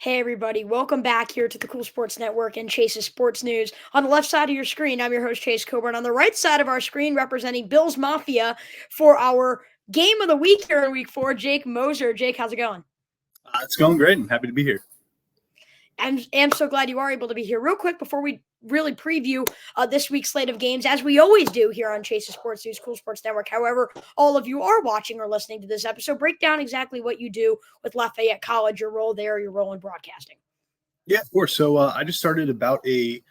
Hey everybody, welcome back here to the Cool Sports Network and Chase's Sports News. On the left side of your screen, I'm your host Chase Coburn. On the right side of our screen, representing Bills Mafia for our game of the week here in week 4, Jake Moser. Jake, how's it going? It's going great. I'm happy to be here. I'm so glad you are able to be here. Real quick, before we really preview this week's slate of games, as we always do here on Chase's Sports News, Cool Sports Network. However, all of you are watching or listening to this episode, break down exactly what you do with Lafayette College, your role there, your role in broadcasting. Yeah, of course. So I just started about a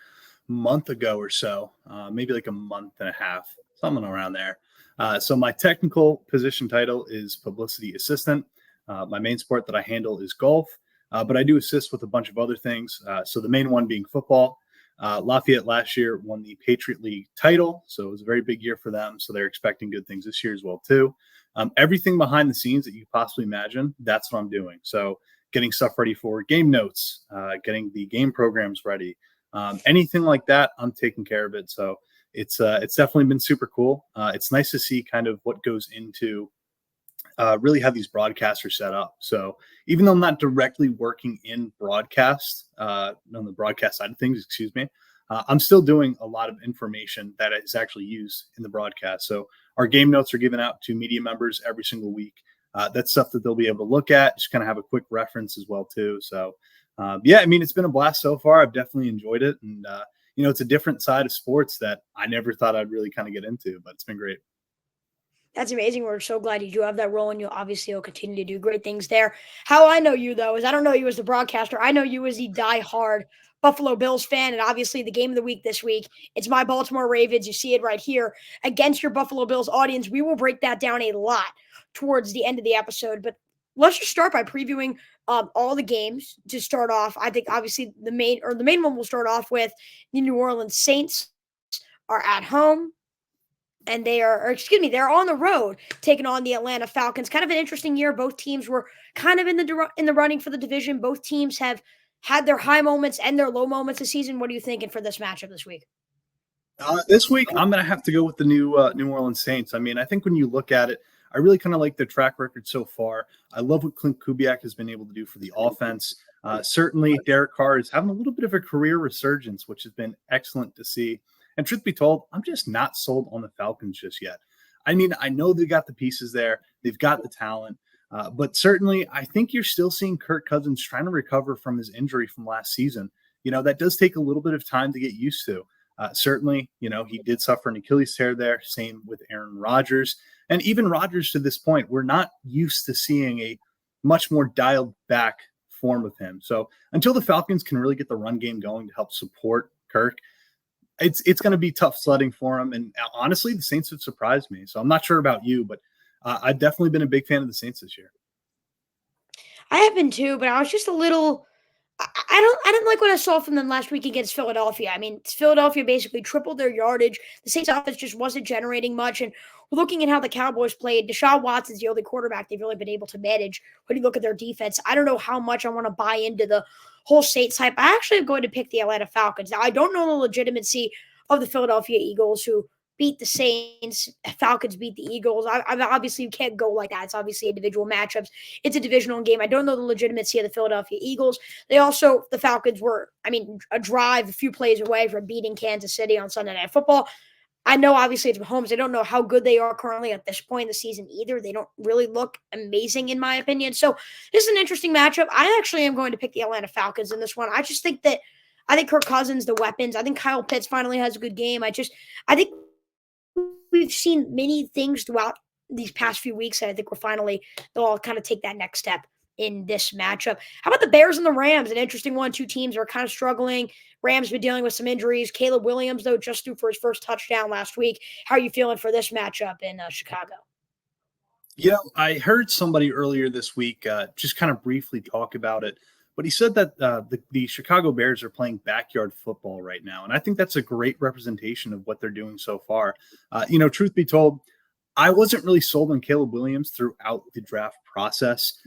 month ago or so, maybe like a month and a half, something around there. So my technical position title is publicity assistant. My main sport that I handle is golf, but I do assist with a bunch of other things. So the main one being football. Lafayette last year won the Patriot League title, so it was a very big year for them. So they're expecting good things this year as well too. Everything behind the scenes that you could possibly imagine, that's what I'm doing. So getting stuff ready for game notes, getting the game programs ready, anything like that, I'm taking care of it. So it's definitely been super cool. It's nice to see kind of what goes into really how these broadcasts are set up. So even though I'm not directly working in broadcast, on the broadcast side of things, I'm still doing a lot of information that is actually used in the broadcast. So our game notes are given out to media members every single week. That's stuff that they'll be able to look at, just kind of have a quick reference as well too. So yeah, I mean, it's been a blast so far. I've definitely enjoyed it. And, it's a different side of sports that I never thought I'd really kind of get into, but it's been great. That's amazing. We're so glad you do have that role, and you'll continue to do great things there. How I know you, though, is I don't know you as the broadcaster. I know you as the diehard Buffalo Bills fan, and obviously the game of the week this week, it's my Baltimore Ravens. You see it right here against your Buffalo Bills audience. We will break that down a lot towards the end of the episode, but let's just start by previewing all the games to start off. I think obviously the main one we'll start off with the New Orleans Saints are at home. And they're on the road taking on the Atlanta Falcons. Kind of an interesting year. Both teams were kind of in the running for the division. Both teams have had their high moments and their low moments this season. What are you thinking for this matchup this week? This week, I'm going to have to go with the New Orleans Saints. I mean, I think when you look at it, I really kind of like their track record so far. I love what Clint Kubiak has been able to do for the offense. Certainly, Derek Carr is having a little bit of a career resurgence, which has been excellent to see. And truth be told, I'm just not sold on the Falcons just yet. I mean, I know they got the pieces there. They've got the talent. But certainly, I think you're still seeing Kirk Cousins trying to recover from his injury from last season. That does take a little bit of time to get used to. Certainly, he did suffer an Achilles tear there. Same with Aaron Rodgers. And even Rodgers to this point, we're not used to seeing a much more dialed back form of him. So until the Falcons can really get the run game going to help support Kirk, it's going to be tough sledding for him. And honestly, the Saints have surprised me. So I'm not sure about you, but I've definitely been a big fan of the Saints this year. I have been too, but I was just a little. I didn't like what I saw from them last week against Philadelphia. I mean, Philadelphia basically tripled their yardage. The Saints offense just wasn't generating much. And looking at how the Cowboys played, Deshaun Watson's the only quarterback they've really been able to manage. When you look at their defense, I don't know how much I want to buy into the whole Saints hype. I actually am going to pick the Atlanta Falcons. Now, I don't know the legitimacy of the Philadelphia Eagles, who beat the Saints. Falcons beat the Eagles. I obviously you can't go like that. It's obviously individual matchups. It's a divisional game. I don't know the legitimacy of the Philadelphia Eagles. The Falcons were, a few plays away from beating Kansas City on Sunday Night Football. I know obviously it's Mahomes. I don't know how good they are currently at this point in the season either. They don't really look amazing in my opinion. So this is an interesting matchup. I actually am going to pick the Atlanta Falcons in this one. I think Kirk Cousins, the weapons. I think Kyle Pitts finally has a good game. I think we've seen many things throughout these past few weeks, and I think they'll all kind of take that next step in this matchup. How about the Bears and the Rams? An interesting one. Two teams are kind of struggling. Rams been dealing with some injuries. Caleb Williams, though, just threw for his first touchdown last week. How are you feeling for this matchup in Chicago? I heard somebody earlier this week just kind of briefly talk about it, but he said that the Chicago Bears are playing backyard football right now. And I think that's a great representation of what they're doing so far. Truth be told, I wasn't really sold on Caleb Williams throughout the draft process.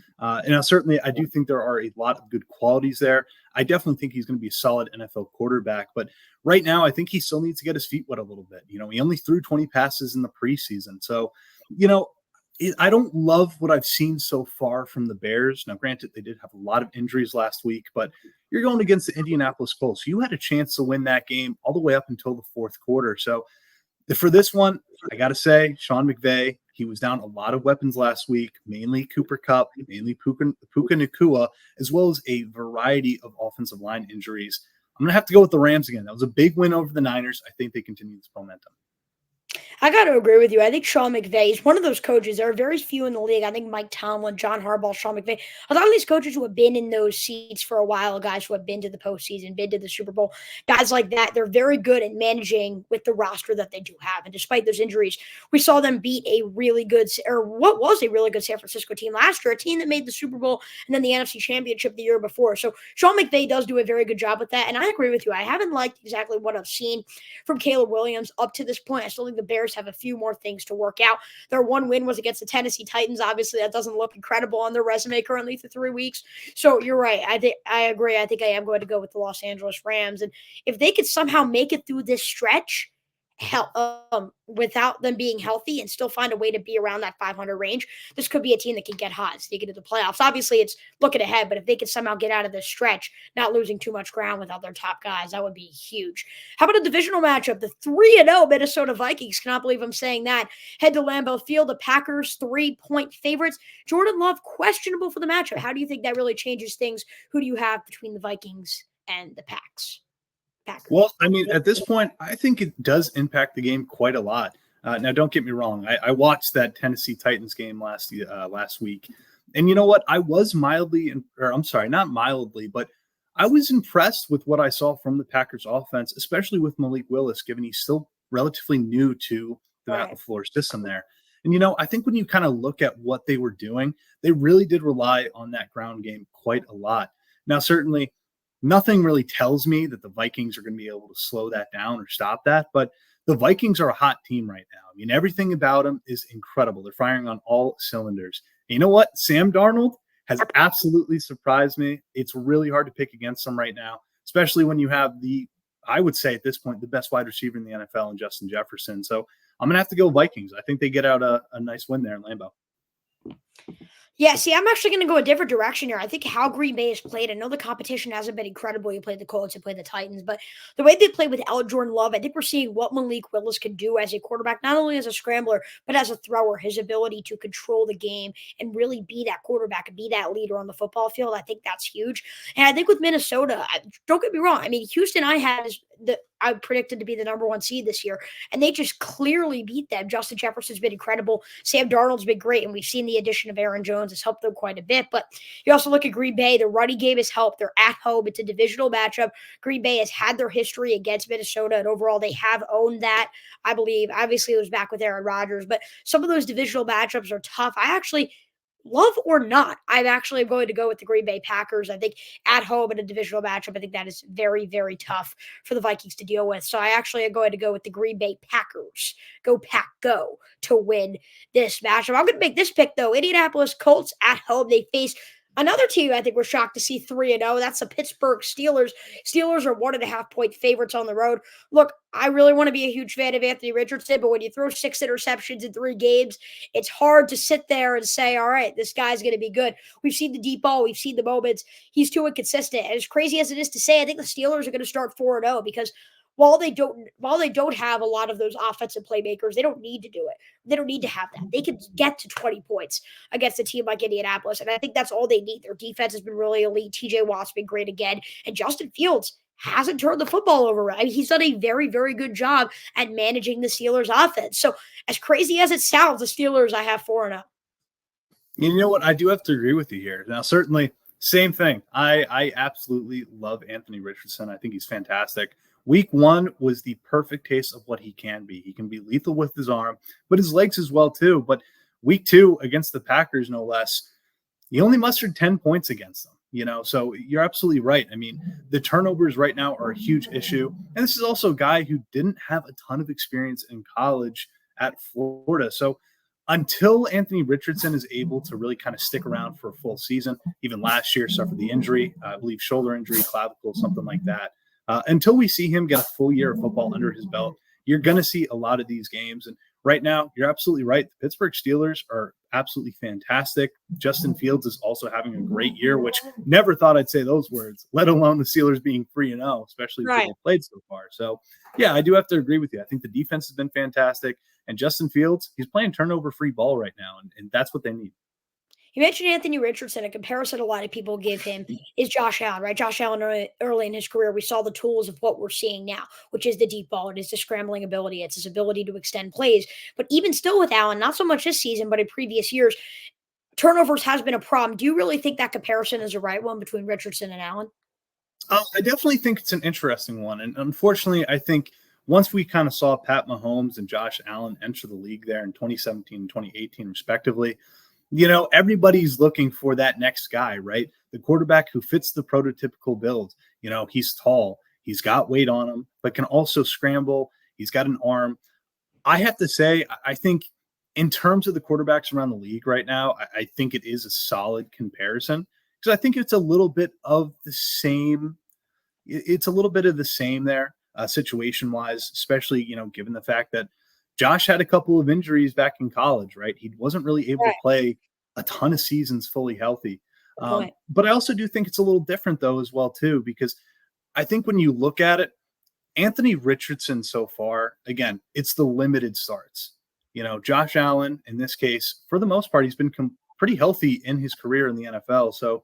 Certainly, I do think there are a lot of good qualities there. I definitely think he's going to be a solid NFL quarterback. But right now, I think he still needs to get his feet wet a little bit. He only threw 20 passes in the preseason. So, I don't love what I've seen so far from the Bears. Now, granted, they did have a lot of injuries last week, but you're going against the Indianapolis Colts. You had a chance to win that game all the way up until the fourth quarter. So for this one, I got to say, Sean McVay, he was down a lot of weapons last week, mainly Cooper Kupp, mainly Puka Nacua, as well as a variety of offensive line injuries. I'm going to have to go with the Rams again. That was a big win over the Niners. I think they continue this momentum. I got to agree with you. I think Sean McVay is one of those coaches. There are very few in the league. I think Mike Tomlin, John Harbaugh, Sean McVay, a lot of these coaches who have been in those seats for a while, guys who have been to the postseason, been to the Super Bowl, guys like that, they're very good at managing with the roster that they do have. And despite those injuries, we saw them beat a really good, or what was a really good San Francisco team last year, a team that made the Super Bowl and then the NFC Championship the year before. So Sean McVay does do a very good job with that. And I agree with you. I haven't liked exactly what I've seen from Caleb Williams up to this point. I still think the Bears have a few more things to work out. Their one win was against the Tennessee Titans. Obviously, that doesn't look incredible on their resume currently through 3 weeks. So you're right. I agree. I think I am going to go with the Los Angeles Rams. And if they could somehow make it through this stretch, without them being healthy and still find a way to be around that 500 range, this could be a team that can get hot, sneak into the playoffs. Obviously, it's looking ahead, but if they could somehow get out of this stretch, not losing too much ground without their top guys, that would be huge. How about a divisional matchup? The 3-0 Minnesota Vikings, cannot believe I'm saying that, head to Lambeau Field. The Packers 3-point favorites. Jordan Love questionable for the matchup. How do you think that really changes things? Who do you have between the Vikings and the Packers? Well, I mean, at this point, I think it does impact the game quite a lot. Now, don't get me wrong. I watched that Tennessee Titans game last week. And you know what? I was not mildly, but I was impressed with what I saw from the Packers offense, especially with Malik Willis, given he's still relatively new to the Matt LaFleur system there. And, I think when you kind of look at what they were doing, they really did rely on that ground game quite a lot. Now, certainly, nothing really tells me that the Vikings are going to be able to slow that down or stop that, but the Vikings are a hot team right now. I mean, everything about them is incredible. They're firing on all cylinders. And you know what? Sam Darnold has absolutely surprised me. It's really hard to pick against them right now, especially when you have I would say at this point, the best wide receiver in the NFL in Justin Jefferson. So I'm going to have to go Vikings. I think they get out a nice win there in Lambeau. Yeah, see, I'm actually going to go a different direction here. I think how Green Bay has played, I know the competition hasn't been incredible. You played the Colts, you played the Titans, but the way they play with Jordan Love, I think we're seeing what Malik Willis can do as a quarterback, not only as a scrambler, but as a thrower, his ability to control the game and really be that quarterback and be that leader on the football field. I think that's huge. And I think with Minnesota, don't get me wrong. I mean, Houston, I predicted to be the number 1 seed this year, and they just clearly beat them. Justin Jefferson's been incredible. Sam Darnold's been great, and we've seen the addition of Aaron Jones has helped them quite a bit. But you also look at Green Bay. The running game has helped. They're at home. It's a divisional matchup. Green Bay has had their history against Minnesota, and overall they have owned that, I believe. Obviously, it was back with Aaron Rodgers, but some of those divisional matchups are tough. I actually – love or not, I'm actually going to go with the Green Bay Packers. I think at home in a divisional matchup, I think that is very, very tough for the Vikings to deal with. So I actually am going to go with the Green Bay Packers. Go Pack Go to win this matchup. I'm going to make this pick, though. Indianapolis Colts at home. They face another team I think we're shocked to see 3-0. That's the Pittsburgh Steelers. Steelers are 1.5-point favorites on the road. Look, I really want to be a huge fan of Anthony Richardson, but when you throw 6 interceptions in 3 games, it's hard to sit there and say, all right, this guy's going to be good. We've seen the deep ball. We've seen the moments. He's too inconsistent. And as crazy as it is to say, I think the Steelers are going to start 4-0 because while they don't have a lot of those offensive playmakers, they don't need to do it. They don't need to have that. They can get to 20 points against a team like Indianapolis, and I think that's all they need. Their defense has been really elite. TJ Watt's been great again, and Justin Fields hasn't turned the football over. I mean, he's done a very, very good job at managing the Steelers' offense. So as crazy as it sounds, the Steelers I have 4-0. You know what? I do have to agree with you here. Now, certainly, same thing. I absolutely love Anthony Richardson. I think he's fantastic. Week 1 was the perfect taste of what he can be. He can be lethal with his arm, but his legs as well, too. But week 2 against the Packers, no less, he only mustered 10 points against them. So you're absolutely right. I mean, the turnovers right now are a huge issue. And this is also a guy who didn't have a ton of experience in college at Florida. So until Anthony Richardson is able to really kind of stick around for a full season, even last year suffered the injury, I believe shoulder injury, clavicle, something like that. Until we see him get a full year of football under his belt, you're going to see a lot of these games. And right now, you're absolutely right. The Pittsburgh Steelers are absolutely fantastic. Justin Fields is also having a great year, which never thought I'd say those words, let alone the Steelers being 3-0, especially the way Right. they played so far. So, yeah, I do have to agree with you. I think the defense has been fantastic. And Justin Fields, he's playing turnover-free ball right now, and that's what they need. You mentioned Anthony Richardson. A comparison a lot of people give him is Josh Allen, right? Josh Allen early in his career, we saw the tools of what we're seeing now, which is the deep ball. It is the scrambling ability. It's his ability to extend plays. But even still with Allen, not so much this season, but in previous years, turnovers has been a problem. Do you really think that comparison is the right one between Richardson and Allen? I definitely think it's an interesting one. And unfortunately, I think once we kind of saw Pat Mahomes and Josh Allen enter the league there in 2017 and 2018, respectively, everybody's looking for that next guy, right? The quarterback who fits the prototypical build. He's tall, he's got weight on him, but can also scramble. He's got an arm. I have to say, I think in terms of the quarterbacks around the league right now, I think it is a solid comparison because I think it's a little bit of the same. It's a little bit of the same there, situation wise, especially, given the fact that Josh had a couple of injuries back in college, right? He wasn't really able to Right. play a ton of seasons fully healthy. Good point. But I also do think it's a little different though, as well, too, because I think when you look at it, Anthony Richardson so far, again, it's the limited starts. Josh Allen, in this case, for the most part, he's been pretty healthy in his career in the NFL. So,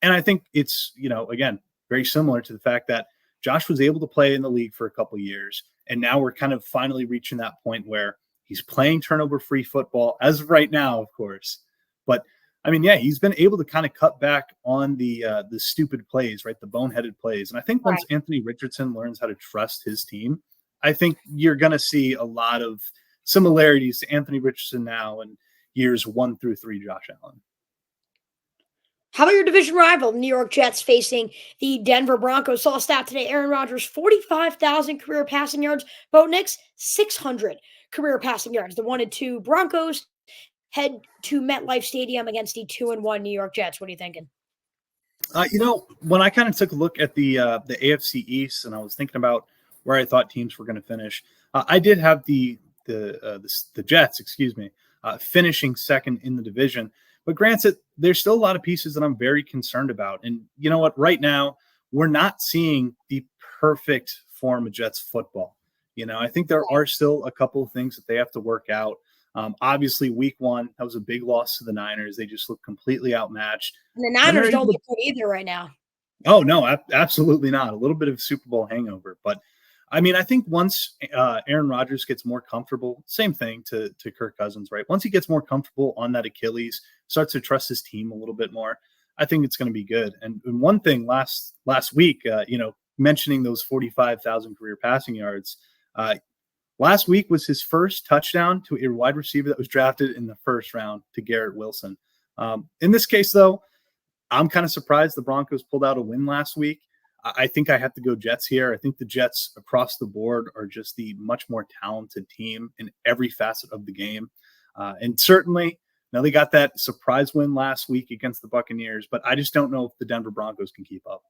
and I think it's, again, very similar to the fact that Josh was able to play in the league for a couple of years. And now we're kind of finally reaching that point where he's playing turnover free football as of right now, of course. But I mean, yeah, he's been able to kind of cut back on the stupid plays, right? The boneheaded plays. And I think Right. once Anthony Richardson learns how to trust his team, I think you're going to see a lot of similarities to Anthony Richardson now and years 1 through 3, Josh Allen. How about your division rival, the New York Jets, facing the Denver Broncos? Saw a stat today. Aaron Rodgers, 45,000 career passing yards. Bo Nix, 600 career passing yards. The 1-2 Broncos head to MetLife Stadium against the 2-1 New York Jets. What are you thinking? When I kind of took a look at the AFC East and I was thinking about where I thought teams were going to finish, I did have the Jets, excuse me, finishing second in the division. But granted, there's still a lot of pieces that I'm very concerned about. And you know what? Right now, we're not seeing the perfect form of Jets football. I think there are still a couple of things that they have to work out. Obviously, week one, that was a big loss to the Niners. They just looked completely outmatched. And the Then they're Niners don't able to. look good either right now. Oh no, absolutely not. A little bit of Super Bowl hangover, but I mean, I think once Aaron Rodgers gets more comfortable, same thing to Kirk Cousins, right? Once he gets more comfortable on that Achilles, starts to trust his team a little bit more, I think it's going to be good. And one thing last week, mentioning those 45,000 career passing yards, last week was his first touchdown to a wide receiver that was drafted in the first round to Garrett Wilson. In this case, though, I'm kind of surprised the Broncos pulled out a win last week. I think I have to go Jets here. I think the Jets across the board are just the much more talented team in every facet of the game. And certainly, now they got that surprise win last week against the Buccaneers, but I just don't know if the Denver Broncos can keep up.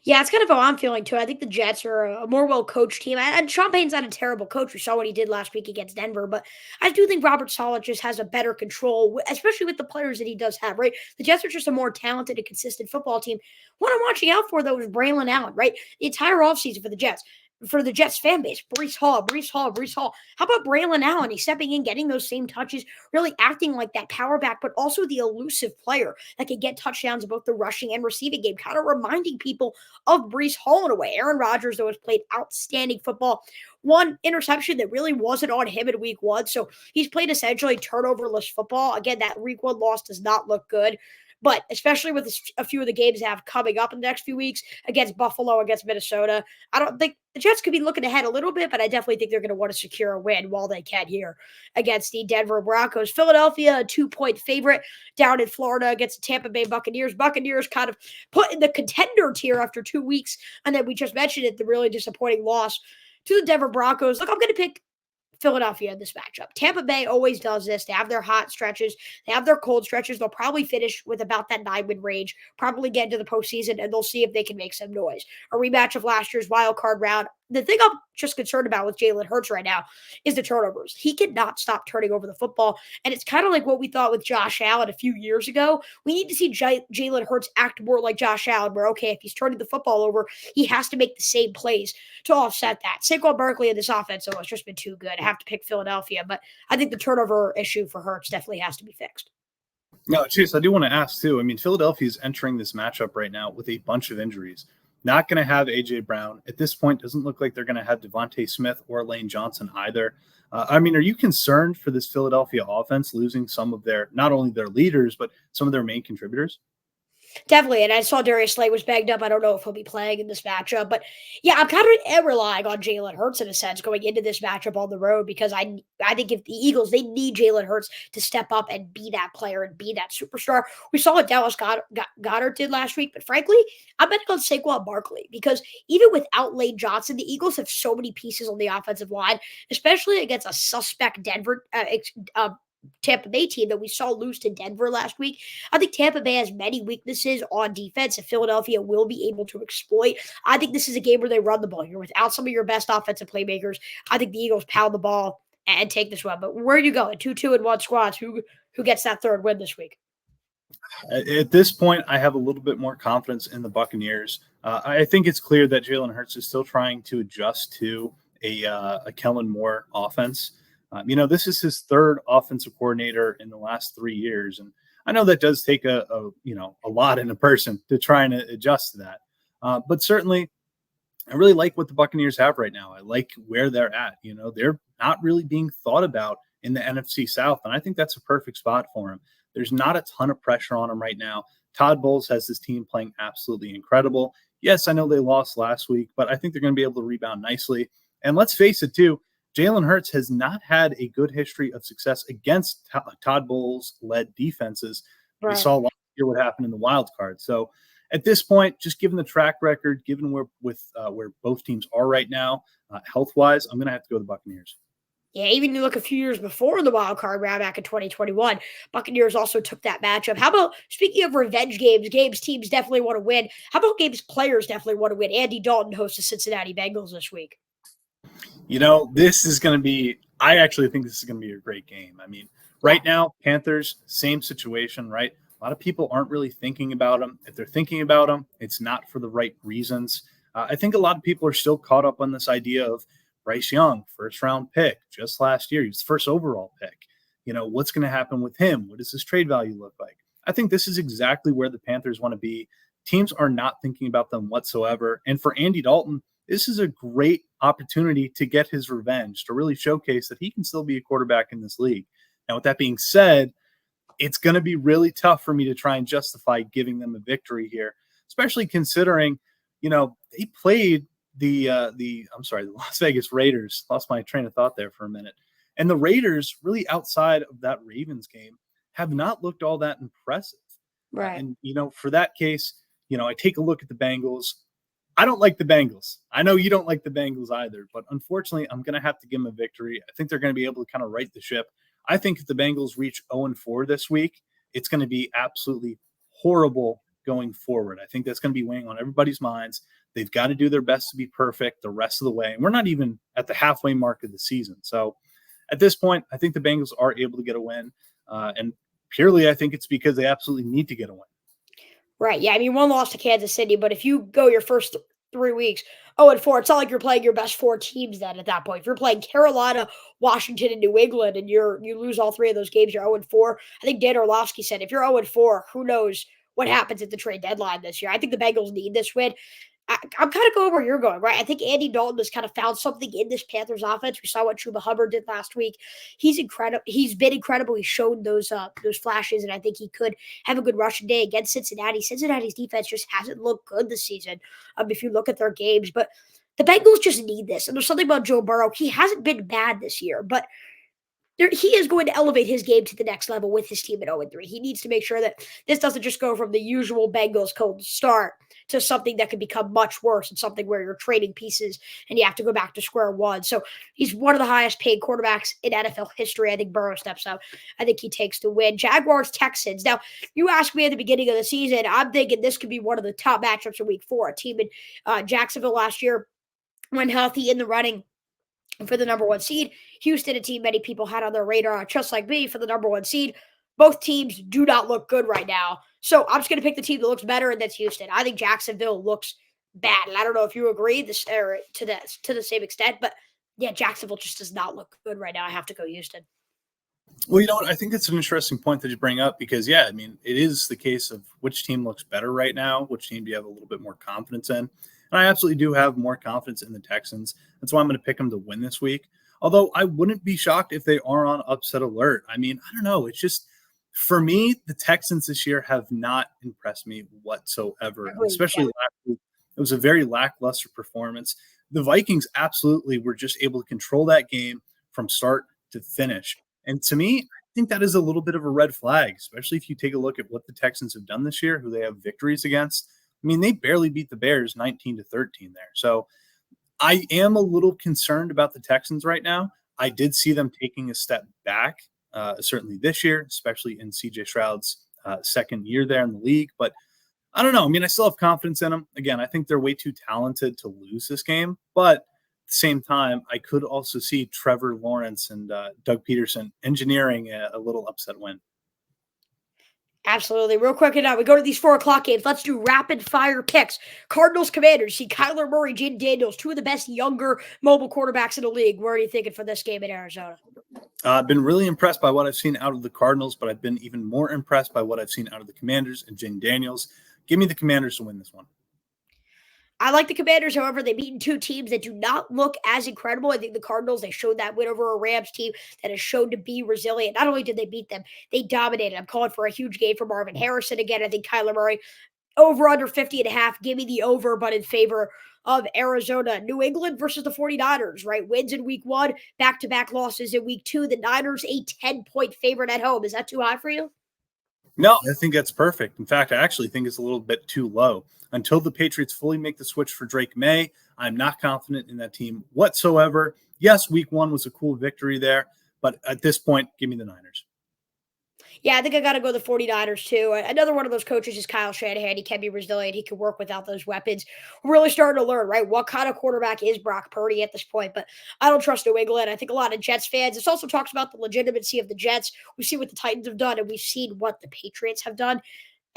Yeah, it's kind of how I'm feeling too. I think the Jets are a more well-coached team. And Sean Payton's not a terrible coach. We saw what he did last week against Denver, but I do think Robert Saleh just has a better control, especially with the players that he does have. Right, the Jets are just a more talented and consistent football team. What I'm watching out for though is Braylon Allen. Right, the entire offseason for the Jets. For the Jets fan base, Brees Hall, Brees Hall, Brees Hall. How about Braylon Allen? He's stepping in, getting those same touches, really acting like that power back, but also the elusive player that can get touchdowns in both the rushing and receiving game, kind of reminding people of Brees Hall in a way. Aaron Rodgers, though, has played outstanding football. One interception that really wasn't on him in week one. So he's played essentially turnoverless football. Again, that week one loss does not look good. But especially with a few of the games they have coming up in the next few weeks against Buffalo, against Minnesota, I don't think the Jets could be looking ahead a little bit, but I definitely think they're going to want to secure a win while they can here against the Denver Broncos. Philadelphia, a 2-point favorite down in Florida against the Tampa Bay Buccaneers. Buccaneers kind of put in the contender tier after 2 weeks. And then we just mentioned it, the really disappointing loss to the Denver Broncos. Look, I'm going to pick Philadelphia in this matchup. Tampa Bay always does this. They have their hot stretches. They have their cold stretches. They'll probably finish with about that 9-win range, probably get into the postseason, and they'll see if they can make some noise. A rematch of last year's wild card round. the thing I'm just concerned about with Jalen Hurts right now is the turnovers. He cannot stop turning over the football. And it's kind of like what we thought with Josh Allen a few years ago. We need to see Jalen Hurts act more like Josh Allen, where, okay, if he's turning the football over, he has to make the same plays to offset that. Saquon Barkley in this offense has just been too good. I have to pick Philadelphia, but I think the turnover issue for Hurts definitely has to be fixed. No, Chase, I do want to ask too. I mean, Philadelphia is entering this matchup right now with a bunch of injuries. Not going to have A.J. Brown. At this point, doesn't look like they're going to have Devontae Smith or Lane Johnson either. I mean, are you concerned for this Philadelphia offense losing some of their, not only their leaders, but some of their main contributors? Definitely, and I saw Darius Slay was banged up. I don't know if he'll be playing in this matchup, but yeah, I'm kind of relying on Jalen Hurts in a sense going into this matchup on the road because I think if the Eagles, they need Jalen Hurts to step up and be that player and be that superstar. We saw what Dallas Goddard did last week, but frankly, I'm betting on Saquon Barkley because even without Lane Johnson, the Eagles have so many pieces on the offensive line, especially against a suspect Denver Tampa Bay team that we saw lose to Denver last week. I think Tampa Bay has many weaknesses on defense and Philadelphia will be able to exploit. I think this is a game where they run the ball. You're without some of your best offensive playmakers. I think the Eagles pound the ball and take this one. But where are you going? 2-2-1 squads. Who gets that third win this week? At this point, I have a little bit more confidence in the Buccaneers. I think it's clear that Jalen Hurts is still trying to adjust to a Kellen Moore offense. This is his third offensive coordinator in the last 3 years. And I know that does take a lot in a person to try and adjust to that. But certainly, I really like what the Buccaneers have right now. I like where they're at. They're not really being thought about in the NFC South. And I think that's a perfect spot for them. There's not a ton of pressure on them right now. Todd Bowles has this team playing absolutely incredible. Yes, I know they lost last week, but I think they're going to be able to rebound nicely. And let's face it, too. Jalen Hurts has not had a good history of success against Todd Bowles-led defenses. Right. We saw last year what happened in the wild card. So at this point, just given the track record, given where both teams are right now, health-wise, I'm going to have to go the Buccaneers. Yeah, even you look a few years before the wild card round back in 2021, Buccaneers also took that matchup. How about, speaking of revenge games teams definitely want to win. How about games players definitely want to win? Andy Dalton hosts the Cincinnati Bengals this week. This is going to be – I actually think this is going to be a great game. I mean, right now, Panthers, same situation, right? A lot of people aren't really thinking about them. If they're thinking about them, it's not for the right reasons. I think a lot of people are still caught up on this idea of Bryce Young, first-round pick, just last year. He was the first overall pick. What's going to happen with him? What does his trade value look like? I think this is exactly where the Panthers want to be. Teams are not thinking about them whatsoever. And for Andy Dalton – this is a great opportunity to get his revenge, to really showcase that he can still be a quarterback in this league. Now, with that being said, it's going to be really tough for me to try and justify giving them a victory here, especially considering, they played the Las Vegas Raiders. Lost my train of thought there for a minute. And the Raiders, really outside of that Ravens game, have not looked all that impressive. Right. And, for that case, I take a look at the Bengals. I don't like the Bengals. I know you don't like the Bengals either, but unfortunately, I'm going to have to give them a victory. I think they're going to be able to kind of right the ship. I think if the Bengals reach 0-4 this week, it's going to be absolutely horrible going forward. I think that's going to be weighing on everybody's minds. They've got to do their best to be perfect the rest of the way. And we're not even at the halfway mark of the season. So at this point, I think the Bengals are able to get a win. And purely, I think it's because they absolutely need to get a win. Right. Yeah. I mean, one loss to Kansas City, but if you go your first 3 weeks 0-4, it's not like you're playing your best 4 teams then at that point. If you're playing Carolina, Washington, and New England, and you lose all 3 of those games, you're 0-4. I think Dan Orlovsky said if you're 0-4, who knows what happens at the trade deadline this year. I think the Bengals need this win. I'm kind of going where you're going, right? I think Andy Dalton has kind of found something in this Panthers offense. We saw what Chuba Hubbard did last week. He's incredible. He's been incredible. He's shown those flashes, and I think he could have a good rushing day against Cincinnati. Cincinnati's defense just hasn't looked good this season if you look at their games. But the Bengals just need this. And there's something about Joe Burrow. He hasn't been bad this year, but he is going to elevate his game to the next level with his team at 0-3. He needs to make sure that this doesn't just go from the usual Bengals cold start to something that could become much worse and something where you're trading pieces and you have to go back to square one. So he's one of the highest paid quarterbacks in NFL history. I think Burrow steps up. I think he takes the win. Jaguars, Texans. Now, you asked me at the beginning of the season, I'm thinking this could be one of the top matchups in week 4. A team in Jacksonville last year when healthy, in the running for the number one seed. Houston, a team many people had on their radar, just like me, for the number one seed. Both teams do not look good right now. So I'm just going to pick the team that looks better, and that's Houston. I think Jacksonville looks bad. And I don't know if you agree this or to the same extent, but yeah, Jacksonville just does not look good right now. I have to go Houston. Well, you know what? I think it's an interesting point that you bring up because, yeah, I mean, it is the case of which team looks better right now, which team do you have a little bit more confidence in. And I absolutely do have more confidence in the Texans. That's why I'm going to pick them to win this week. Although I wouldn't be shocked if they are on upset alert. I mean, I don't know. It's just, for me, the Texans this year have not impressed me whatsoever, Agreed. especially Yeah. last week. It was a very lackluster performance. The Vikings absolutely were just able to control that game from start to finish. And to me, I think that is a little bit of a red flag, especially if you take a look at what the Texans have done this year, who they have victories against. I mean, they barely beat the Bears 19-13 there. So I am a little concerned about the Texans right now. I did see them taking a step back, certainly this year, especially in CJ Stroud's second year there in the league. But I don't know. I mean, I still have confidence in them. Again, I think they're way too talented to lose this game. But at the same time, I could also see Trevor Lawrence and Doug Peterson engineering a little upset win. Absolutely. Real quick, and now we go to these 4 o'clock games. Let's do rapid fire picks. Cardinals, Commanders. See Kyler Murray, Jaden Daniels, two of the best younger mobile quarterbacks in the league. What are you thinking for this game in Arizona? I've been really impressed by what I've seen out of the Cardinals, but I've been even more impressed by what I've seen out of the Commanders and Jaden Daniels. Give me the Commanders to win this one. I like the Commanders, however, they've beaten two teams that do not look as incredible. I think the Cardinals, they showed that win over a Rams team that has shown to be resilient. Not only did they beat them, they dominated. I'm calling for a huge game for Marvin Harrison again. I think Kyler Murray over under 50.5. Give me the over, but in favor of Arizona. New England versus the 49ers, right? Wins in week one, back-to-back losses in week two. The Niners, a 10-point favorite at home. Is that too high for you? No, I think that's perfect. In fact, I actually think it's a little bit too low. Until the Patriots fully make the switch for Drake May, I'm not confident in that team whatsoever. Yes, week one was a cool victory there, but at this point, give me the Niners. Yeah, I think I got to go the 49ers too. Another one of those coaches is Kyle Shanahan. He can be resilient. He can work without those weapons. We're really starting to learn, right? What kind of quarterback is Brock Purdy at this point? But I don't trust New England. I think a lot of Jets fans. This also talks about the legitimacy of the Jets. We see what the Titans have done, and we've seen what the Patriots have done.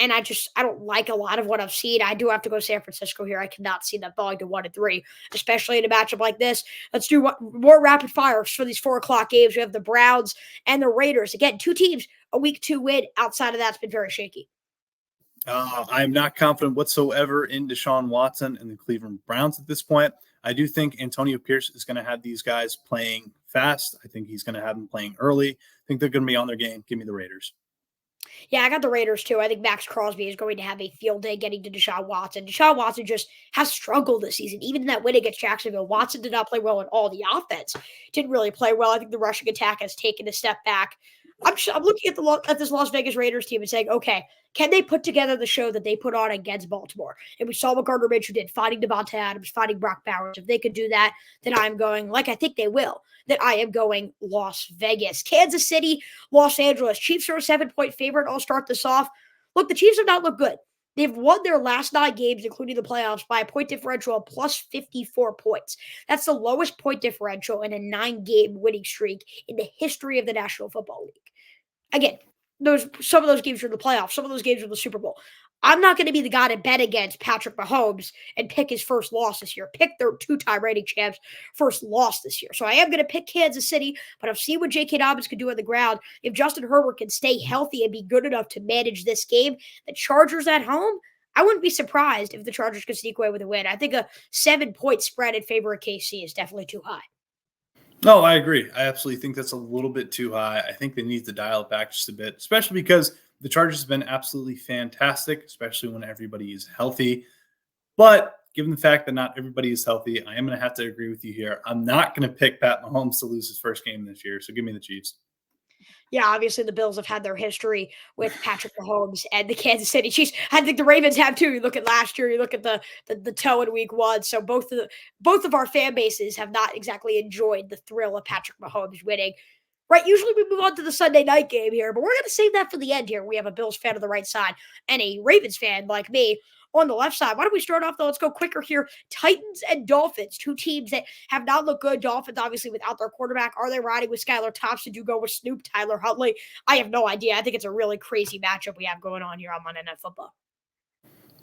And I don't like a lot of what I've seen. I do have to go San Francisco here. I cannot see them falling to 1-3, especially in a matchup like this. Let's do more rapid fires for these 4 o'clock games. We have the Browns and the Raiders. Again, two teams, a week two win. Outside of that's been very shaky. I'm not confident whatsoever in Deshaun Watson and the Cleveland Browns at this point. I do think Antonio Pierce is going to have these guys playing fast. I think he's going to have them playing early. I think they're going to be on their game. Give me the Raiders. Yeah, I got the Raiders too. I think Max Crosby is going to have a field day getting to Deshaun Watson. Deshaun Watson just has struggled this season. Even in that win against Jacksonville, Watson did not play well at all. The offense didn't really play well. I think the rushing attack has taken a step back. I'm looking at this Las Vegas Raiders team and saying, okay, can they put together the show that they put on against Baltimore? And we saw what Gardner Minshew did, fighting Devontae Adams, fighting Brock Bowers. If they could do that, then I'm going, like I think they will, that I am going Las Vegas. Kansas City, Los Angeles. Chiefs are a 7-point favorite. I'll start this off. Look, the Chiefs have not looked good. They've won their last 9 games, including the playoffs, by a point differential of plus 54 points. That's the lowest point differential in a 9-game winning streak in the history of the National Football League. Again, some of those games are the playoffs, some of those games are the Super Bowl. I'm not going to be the guy to bet against Patrick Mahomes and pick his first loss this year. Pick their 2-time reigning champs' first loss this year. So I am going to pick Kansas City, but I've seen what J.K. Dobbins can do on the ground. If Justin Herbert can stay healthy and be good enough to manage this game, the Chargers at home, I wouldn't be surprised if the Chargers could sneak away with a win. I think a 7-point spread in favor of KC is definitely too high. No, I agree. I absolutely think that's a little bit too high. I think they need to dial it back just a bit, especially because the Chargers have been absolutely fantastic, especially when everybody is healthy. But given the fact that not everybody is healthy, I am going to have to agree with you here. I'm not going to pick Pat Mahomes to lose his first game this year. So give me the Chiefs. Yeah, obviously the Bills have had their history with Patrick Mahomes and the Kansas City Chiefs. I think the Ravens have too. You look at last year, you look at the toe in week one. So both of our fan bases have not exactly enjoyed the thrill of Patrick Mahomes winning. Right, usually we move on to the Sunday night game here, but we're going to save that for the end here. We have a Bills fan on the right side and a Ravens fan like me on the left side. Why don't we start off, though? Let's go quicker here. Titans and Dolphins, two teams that have not looked good. Dolphins, obviously, without their quarterback. Are they riding with Skylar Thompson? Do you go with Snoop, Tyler Huntley? I have no idea. I think it's a really crazy matchup we have going on here on Monday Night Football.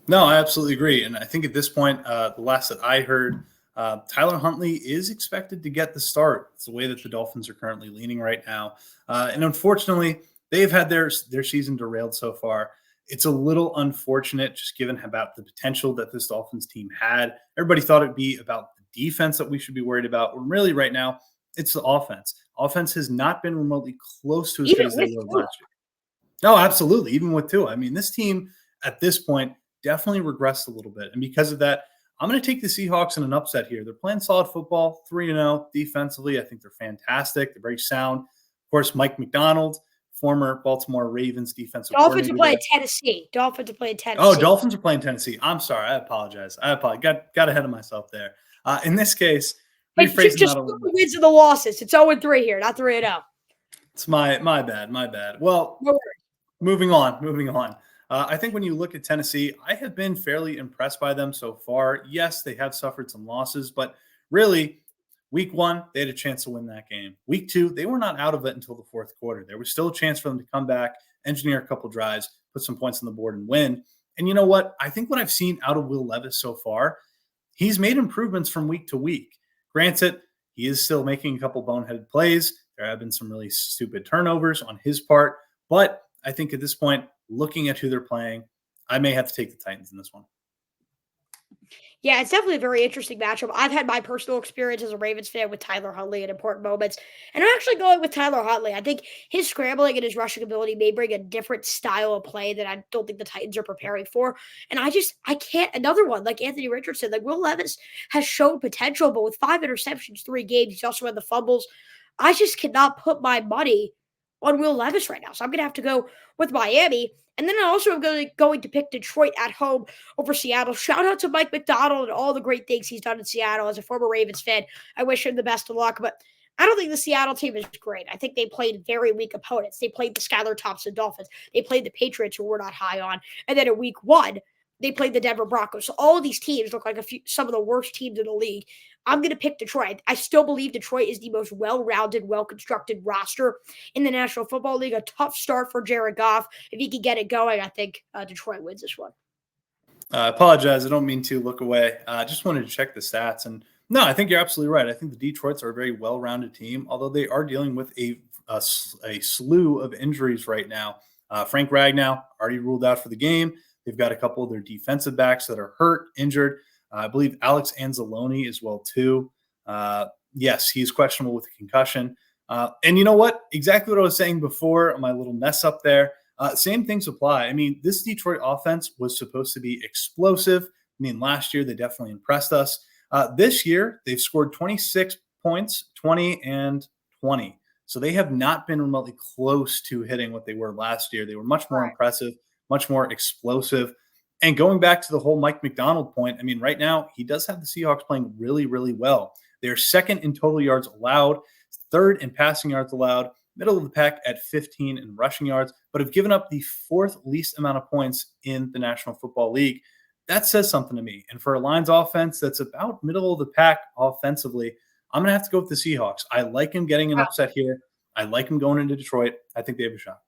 No, I absolutely agree. And I think at this point, the last that I heard, Tyler Huntley is expected to get the start. It's the way that the Dolphins are currently leaning right now. And unfortunately, they've had their season derailed so far. It's a little unfortunate, just given about the potential that this Dolphins team had. Everybody thought it'd be about the defense that we should be worried about. When really, right now, it's the offense. Offense has not been remotely close to as good as they were last year. No, absolutely. Even with Tua. I mean, this team at this point definitely regressed a little bit. And because of that, I'm going to take the Seahawks in an upset here. They're playing solid football, 3-0 defensively. I think they're fantastic. They're very sound. Of course, Mike McDonald, former Baltimore Ravens defensive Dolphins are coordinator. playing Tennessee. Oh, Dolphins are playing Tennessee. I'm sorry. I apologize. Got ahead of myself there. In this case, just the wins and the losses. It's 0-3 here, not 3-0. It's my bad. Well, moving on. I think when you look at Tennessee, I have been fairly impressed by them so far. Yes, they have suffered some losses, but really, week 1, they had a chance to win that game. Week 2, they were not out of it until the fourth quarter. There was still a chance for them to come back, engineer a couple drives, put some points on the board, and win. And you know what? I think what I've seen out of Will Levis so far, he's made improvements from week to week. Granted, he is still making a couple boneheaded plays. There have been some really stupid turnovers on his part, but I think at this point, looking at who they're playing, I may have to take the Titans in this one. Yeah, it's definitely a very interesting matchup. I've had my personal experience as a Ravens fan with Tyler Huntley at important moments, and I'm actually going with Tyler Huntley. I think his scrambling and his rushing ability may bring a different style of play that I don't think the Titans are preparing for. And I can't, another one, like Anthony Richardson, like Will Levis has shown potential, but with 5 interceptions, 3 games, he's also had the fumbles. I just cannot put my money on Will Levis right now. So I'm going to have to go with Miami. And then I also am going to pick Detroit at home over Seattle. Shout out to Mike McDonald and all the great things he's done in Seattle. As a former Ravens fan, I wish him the best of luck. But I don't think the Seattle team is great. I think they played very weak opponents. They played the Skylar Thompson Dolphins. They played the Patriots, who we're not high on. And then in week 1, they played the Denver Broncos. So all of these teams look like some of the worst teams in the league. I'm going to pick Detroit. I still believe Detroit is the most well-rounded, well-constructed roster in the National Football League. A tough start for Jared Goff. If he can get it going, I think Detroit wins this one. I apologize. I don't mean to look away. I just wanted to check the stats. And no, I think you're absolutely right. I think the Detroits are a very well-rounded team, although they are dealing with a slew of injuries right now. Frank Ragnow already ruled out for the game. They've got a couple of their defensive backs that are hurt, injured. I believe Alex Anzalone as well, too. Yes, he's questionable with a concussion. And you know what? Exactly what I was saying before, my little mess up there. Same things apply. I mean, this Detroit offense was supposed to be explosive. I mean, last year they definitely impressed us. This year, they've scored 26 points, 20 and 20. So they have not been remotely close to hitting what they were last year. They were much more impressive, much more explosive. And going back to the whole Mike McDonald point, I mean, right now, he does have the Seahawks playing really, really well. They're second in total yards allowed, third in passing yards allowed, middle of the pack at 15 in rushing yards, but have given up the 4th least amount of points in the National Football League. That says something to me. And for a Lions offense that's about middle of the pack offensively, I'm going to have to go with the Seahawks. I like him getting an upset here. I like him going into Detroit. I think they have a shot.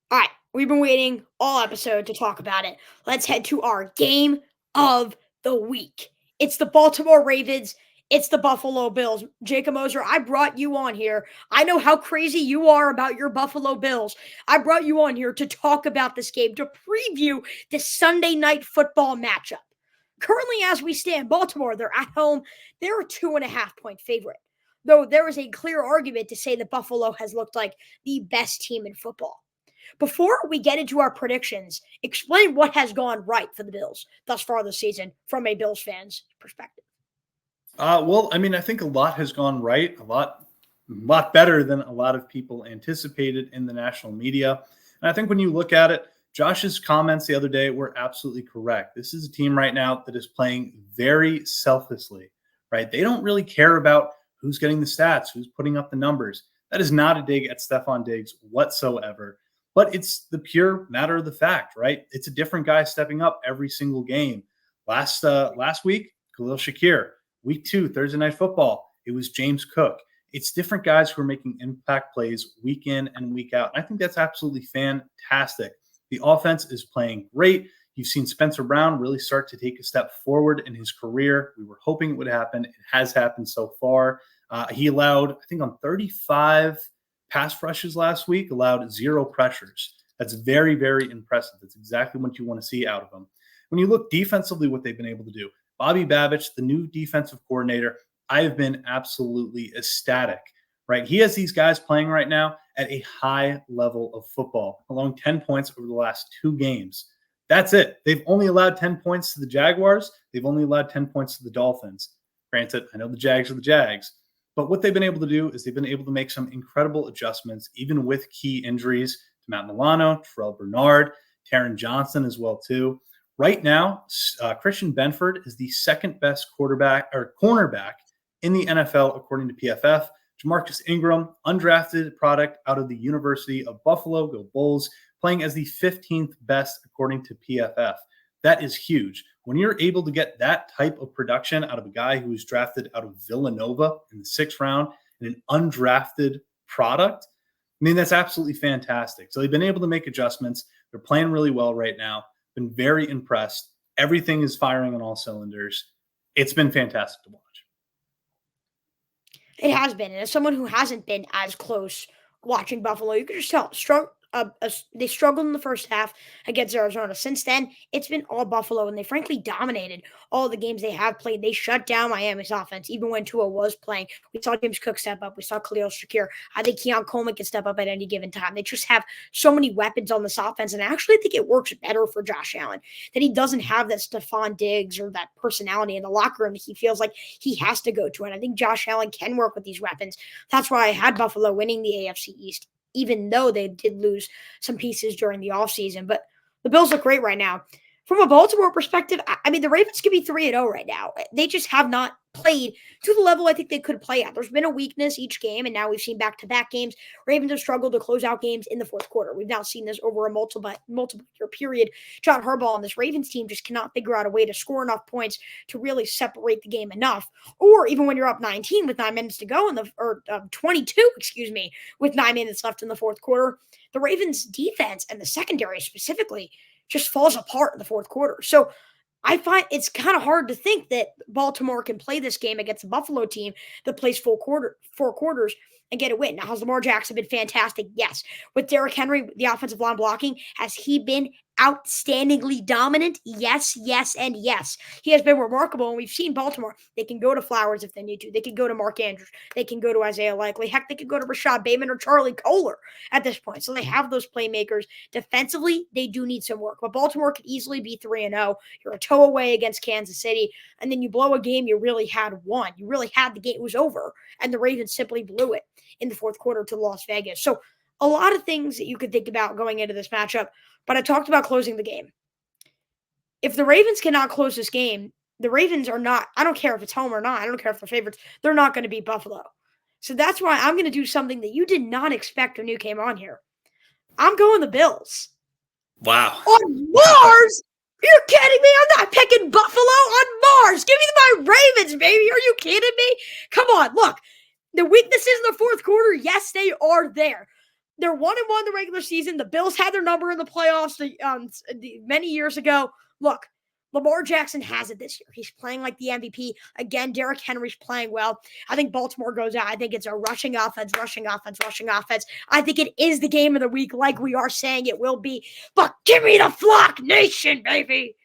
All right. We've been waiting all episode to talk about it. Let's head to our game of the week. It's the Baltimore Ravens. It's the Buffalo Bills. Jacob Moser, I brought you on here. I know how crazy you are about your Buffalo Bills. I brought you on here to talk about this game, to preview the Sunday night football matchup. Currently, as we stand, Baltimore, they're at home. They're a 2.5-point favorite. Though there is a clear argument to say that Buffalo has looked like the best team in football. Before we get into our predictions, explain what has gone right for the Bills thus far this season from a Bills fan's perspective. Well, I mean, I think a lot has gone right, a lot better than a lot of people anticipated in the national media. And I think when you look at it, Josh's comments the other day were absolutely correct. This is a team right now that is playing very selflessly, right? They don't really care about who's getting the stats, who's putting up the numbers. That is not a dig at Stephon Diggs whatsoever. but it's the pure matter of the fact, right? It's a different guy stepping up every single game. Last week, Khalil Shakir. Week 2, Thursday Night Football, it was James Cook. It's different guys who are making impact plays week in and week out. And I think that's absolutely fantastic. The offense is playing great. You've seen Spencer Brown really start to take a step forward in his career. We were hoping it would happen. It has happened so far. He allowed, I think, on 35 pass rushes last week, allowed 0 pressures. That's very, very impressive. That's exactly what you want to see out of him. When you look defensively, what they've been able to do, Bobby Babich, the new defensive coordinator, I have been absolutely ecstatic, right? He has these guys playing right now at a high level of football, allowing 10 points over the last 2 games. That's it. They've only allowed 10 points to the Jaguars. They've only allowed 10 points to the Dolphins. Granted, I know the Jags are the Jags, but what they've been able to do is they've been able to make some incredible adjustments, even with key injuries to Matt Milano, Terrell Bernard, Taron Johnson as well, too. Right now, Christian Benford is the second best cornerback in the NFL, according to PFF. Jamarcus Ingram, undrafted product out of the University of Buffalo, go Bulls, playing as the 15th best according to PFF. That is huge. When you're able to get that type of production out of a guy who was drafted out of Villanova in the 6th round and an undrafted product, I mean, that's absolutely fantastic. So they've been able to make adjustments. They're playing really well right now. Been very impressed. Everything is firing on all cylinders. It's been fantastic to watch. It has been. And as someone who hasn't been as close watching Buffalo, you can just tell they struggled in the first half against Arizona. Since then, it's been all Buffalo, and they frankly dominated all the games they have played. They shut down Miami's offense, even when Tua was playing. We saw James Cook step up. We saw Khalil Shakir. I think Keon Coleman can step up at any given time. They just have so many weapons on this offense, and I actually think it works better for Josh Allen that he doesn't have that Stephon Diggs or that personality in the locker room that he feels like he has to go to. And I think Josh Allen can work with these weapons. That's why I had Buffalo winning the AFC East, even though they did lose some pieces during the offseason. But the Bills look great right now. From a Baltimore perspective, I mean, the Ravens could be 3-0 right now. They just have not played to the level I think they could play at. There's been a weakness each game, and now we've seen back-to-back games. Ravens have struggled to close out games in the fourth quarter. We've now seen this over a multiple-year period. John Harbaugh and this Ravens team just cannot figure out a way to score enough points to really separate the game enough. Or even when you're up 19 with 9 minutes to go, 22, with 9 minutes left in the fourth quarter, the Ravens defense and the secondary specifically just falls apart in the fourth quarter. So I find it's kind of hard to think that Baltimore can play this game against a Buffalo team that plays four quarters and get a win. Now, has Lamar Jackson been fantastic? Yes. With Derrick Henry, the offensive line blocking, has he been outstandingly dominant? Yes, yes, and yes. He has been remarkable, and we've seen Baltimore. They can go to Flowers if they need to. They can go to Mark Andrews. They can go to Isaiah Likely. Heck, they could go to Rashad Bateman or Charlie Kohler at this point. So they have those playmakers. Defensively, they do need some work. But Baltimore could easily be 3-0. You're a toe away against Kansas City, and then you blow a game you really had won. You really had the game. It was over, and the Ravens simply blew it in the fourth quarter to Las Vegas. So a lot of things that you could think about going into this matchup, but I talked about closing the game. If the Ravens cannot close this game, the Ravens are not, I don't care if it's home or not, I don't care if they're favorites, they're not going to beat Buffalo. So that's why I'm going to do something that you did not expect when you came on here. I'm going the Bills. Wow. On Mars? You're kidding me? I'm not picking Buffalo on Mars. Give me my Ravens, baby. Are you kidding me? Come on, look. The weaknesses in the fourth quarter, yes, they are there. They're 1-1 the regular season. The Bills had their number in the playoffs many years ago. Look, Lamar Jackson has it this year. He's playing like the MVP. Again, Derrick Henry's playing well. I think Baltimore goes out. I think it's a rushing offense. I think it is the game of the week like we are saying it will be. But give me the Flock Nation, baby.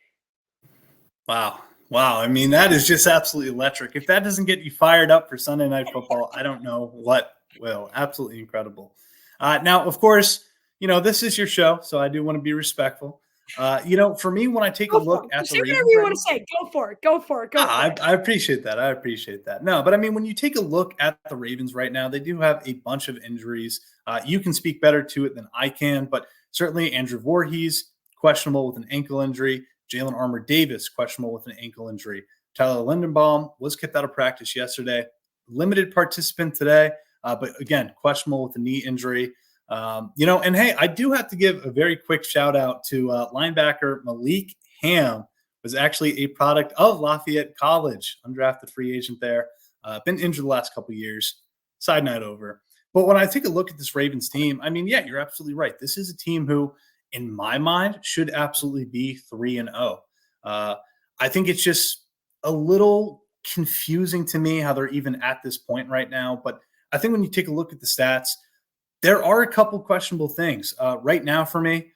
Wow. I mean, that is just absolutely electric. If that doesn't get you fired up for Sunday Night Football, I don't know what will. Absolutely incredible. Now, of course, this is your show, so I do want to be respectful. For me, when I take a look at the Ravens, whatever you want to say. Go for it. I appreciate that. No, but I mean, when you take a look at the Ravens right now, they do have a bunch of injuries. You can speak better to it than I can, but certainly Andrew Voorhees, questionable with an ankle injury. Jalen Armour-Davis, questionable with an ankle injury. Tyler Linderbaum was kept out of practice yesterday. Limited participant today, but again, questionable with a knee injury. And hey, I do have to give a very quick shout out to linebacker Malik Ham, was actually a product of Lafayette College, undrafted free agent there. Been injured the last couple of years. Side note over. But when I take a look at this Ravens team, I mean, yeah, you're absolutely right. This is a team who, in my mind, should absolutely be 3-0. I think it's just a little confusing to me how they're even at this point right now. But I think when you take a look at the stats, there are a couple questionable things right now for me.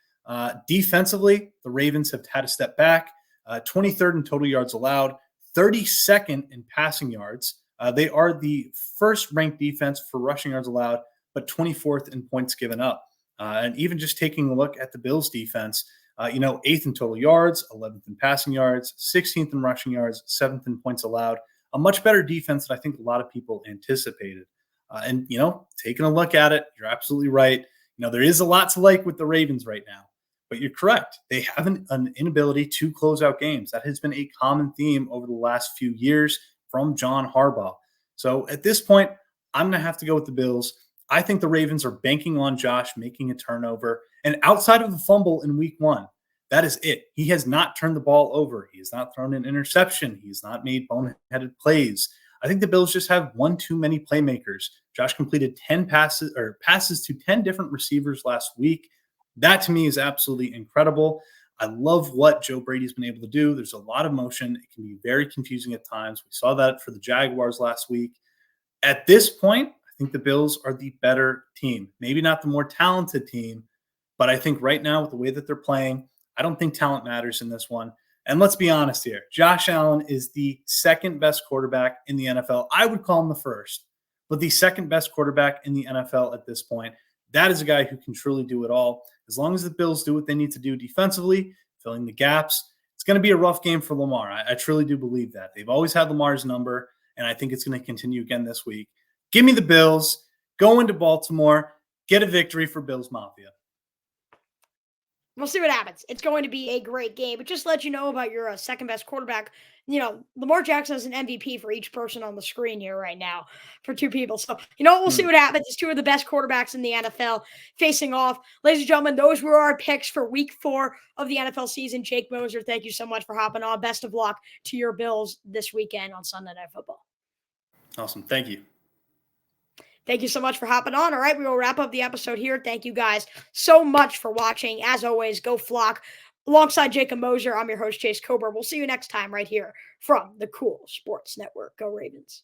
Defensively, the Ravens have had a step back, 23rd in total yards allowed, 32nd in passing yards. They are the first ranked defense for rushing yards allowed, but 24th in points given up. And even just taking a look at the Bills defense, 8th in total yards, 11th in passing yards, 16th in rushing yards, 7th in points allowed. A much better defense than I think a lot of people anticipated. Taking a look at it, you're absolutely right. There is a lot to like with the Ravens right now, but you're correct. They have an inability to close out games. That has been a common theme over the last few years from John Harbaugh. So at this point, I'm going to have to go with the Bills. I think the Ravens are banking on Josh making a turnover. And outside of the fumble in week 1, that is it. He has not turned the ball over. He has not thrown an interception. He has not made boneheaded plays. I think the Bills just have one too many playmakers. Josh completed 10 passes to 10 different receivers last week. That to me is absolutely incredible. I love what Joe Brady's been able to do. There's a lot of motion. It can be very confusing at times. We saw that for the Jaguars last week. At this point, I think the Bills are the better team. Maybe not the more talented team, but I think right now with the way that they're playing, I don't think talent matters in this one. And let's be honest here. Josh Allen is the second best quarterback in the NFL. I would call him the first, but the second best quarterback in the NFL at this point. That is a guy who can truly do it all. As long as the Bills do what they need to do defensively, filling the gaps, it's going to be a rough game for Lamar. I truly do believe that. They've always had Lamar's number, and I think it's going to continue again this week. Give me the Bills. Go into Baltimore. Get a victory for Bills Mafia. We'll see what happens. It's going to be a great game. But just to let you know about your second best quarterback, Lamar Jackson is an MVP for each person on the screen here right now for two people. So, we'll see what happens. It's two of the best quarterbacks in the NFL facing off. Ladies and gentlemen, those were our picks for week 4 of the NFL season. Jake Moser, thank you so much for hopping on. Best of luck to your Bills this weekend on Sunday Night Football. Awesome. Thank you. Thank you so much for hopping on. All right, we will wrap up the episode here. Thank you guys so much for watching. As always, go Flock. Alongside Jacob Moser, I'm your host, Chase Coburn. We'll see you next time right here from the Cool Sports Network. Go Ravens.